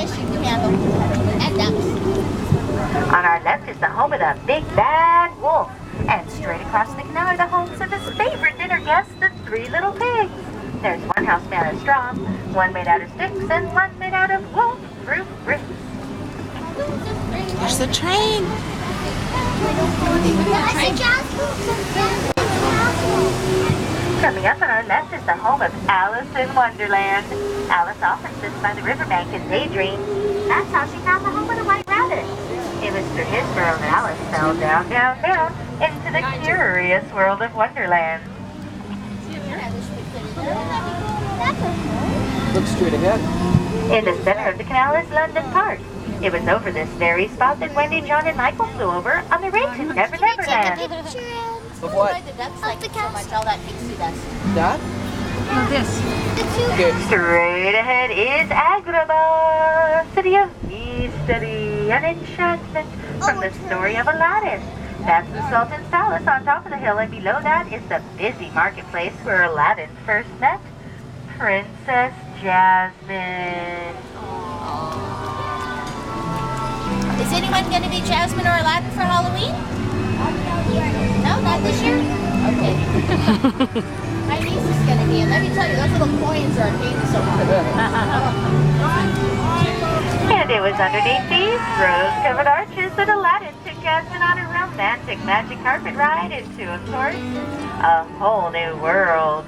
fish you can handle. And ducks. On our left is the home of the big bad wolf. And straight across the canal are the homes of his favorite dinner guests, the three little pigs. There's one house made out of straw, one made out of sticks, and one made out of wolf-proof bricks. There's the train. Coming up on our left is the home of Alice in Wonderland. Alice often sits by the riverbank and daydreams. That's how she found the home of the white rabbit. It was through his burrow that Alice fell down, down, down into the curious world of Wonderland. Look straight ahead. In the center of the canal is London Park. It was over this very spot that Wendy, John, and Michael flew over on the way to Never Never Land. Of what? The ducks like it so much, all that pixie dust. That? Oh, this. Okay. Straight ahead is Agrabah, city of mystery and enchantment from the story of Aladdin. That's the Sultan's palace on top of the hill, and below that is the busy marketplace where Aladdin first met Princess Jasmine. Is anyone going to be Jasmine or Aladdin for Halloween? No, not this year? Okay. My niece is going to be, and let me tell you, those little coins are a pain so hard. And it was underneath these rose-covered arches that Aladdin took Jasmine on a romantic magic carpet ride into, of course, a whole new world.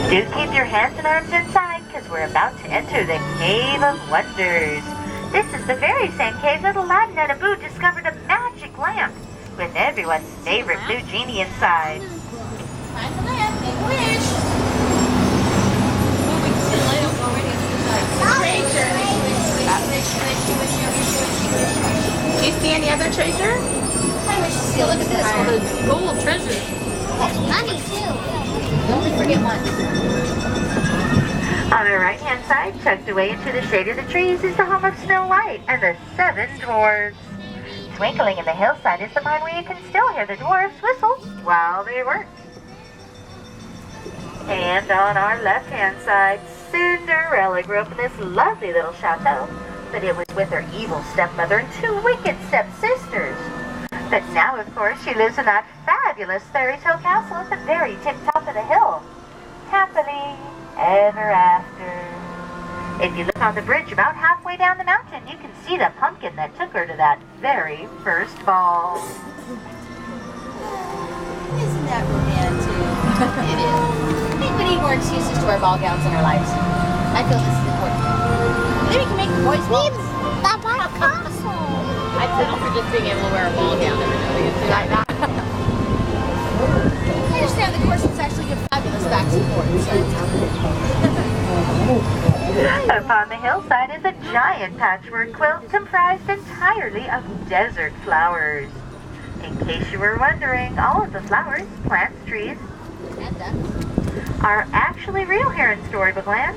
Do keep your hands and arms inside, because we're about to enter the Cave of Wonders. This is the very same cave that Aladdin and Abu discovered a magic lamp with everyone's favorite blue genie inside. Find the lamp, make a wish. Do you see any other treasure? I wish to see. Look at this one. The gold treasure. That's money too. You only forget once. On the right-hand side, tucked away into the shade of the trees, is the home of Snow White and the 7 dwarves. Twinkling in the hillside is the mine where you can still hear the dwarves whistle while they work. And on our left-hand side, Cinderella grew up in this lovely little chateau, but it was with her evil stepmother and 2 wicked stepsisters. But now, of course, she lives in that fabulous fairy tale castle at the very tip-top of the hill. Happily ever after. If you look on the bridge about halfway down the mountain, you can see the pumpkin that took her to that very first ball. Isn't that romantic? It is. I think we need more excuses to wear ball gowns in our lives. I feel this is important. Maybe we can make the boys balls. I don't forget being able to wear a ball gown every now and again. Like that. I understand the corsets actually give fabulous back support. Upon the hillside is a giant patchwork quilt comprised entirely of desert flowers. In case you were wondering, all of the flowers, plants, trees, And ducks. are actually real here in Storybook Land.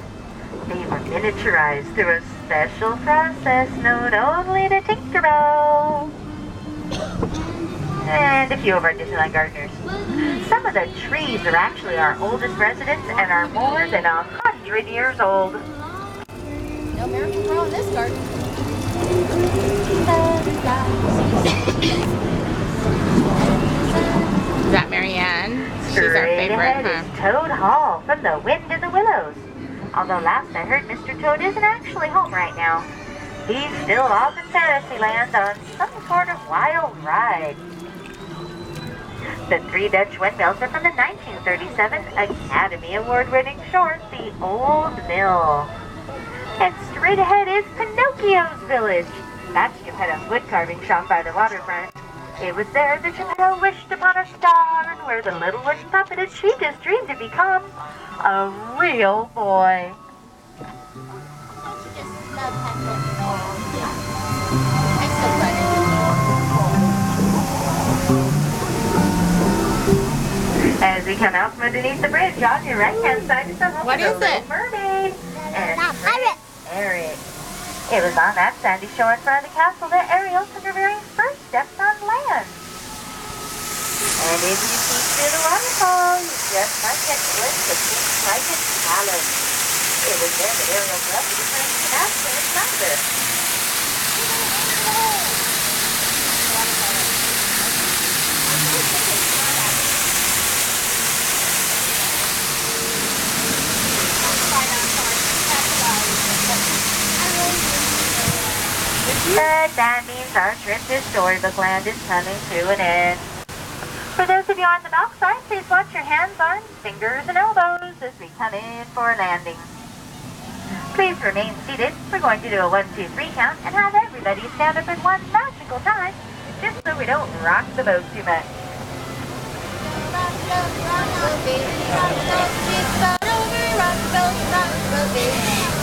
They were miniaturized through a special process known only to Tinkerbell and a few of our Disneyland gardeners. Some of the trees are actually our oldest residents and are more than 100 years old. No miracle grow in this garden. Is that Marianne? She's our Straight favorite, ahead huh? is Toad Hall from The Wind in the Willows. Although last I heard, Mr. Toad isn't actually home right now. He's still off in Fantasyland on some sort of wild ride. The 3 Dutch windmills are from the 1937 Academy Award-winning short, The Old Mill. And straight ahead is Pinocchio's village. That's Geppetto's wood carving shop by the waterfront. It was there that Geppetto wished upon a star and where the little wooden puppet had shaped his dream to become a real boy. As we come out from underneath the bridge, on your right-hand side is the home What of is the it? Little Mermaid and Prince Eric. It was on that sandy shore in front of the castle that Ariel took her very first steps on land. And if you peek through the waterfall, you just might get a glimpse of like a palace. It was there that Ariel grew up to be friends with Jasper and Jasper. But that means our trip to Storybook Land is coming to an end. For those of you on the dockside, please watch your hands, arms, fingers, and elbows as we come in for a landing. Please remain seated. We're going to do a 1, 2, 3 count and have everybody stand up at one magical time, just so we don't rock the boat too much. Rock the boat, baby, rock the boat, rock the boat, baby.